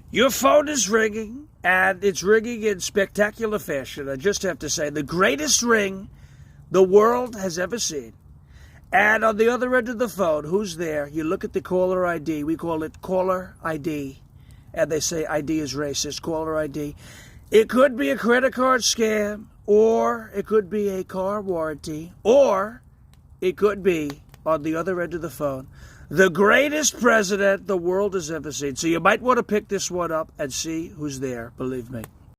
Your phone is ringing, and it's ringing in spectacular fashion. I just have to say, the greatest ring the world has ever seen. And on the other end of the phone, who's there? You look at the caller ID. We call it caller ID. And they say ID is racist, caller ID. It could be a credit card scam, or it could be a car warranty, or it could be, on the other end of the phone, the greatest president the world has ever seen. So you might want to pick this one up and see who's there, believe me.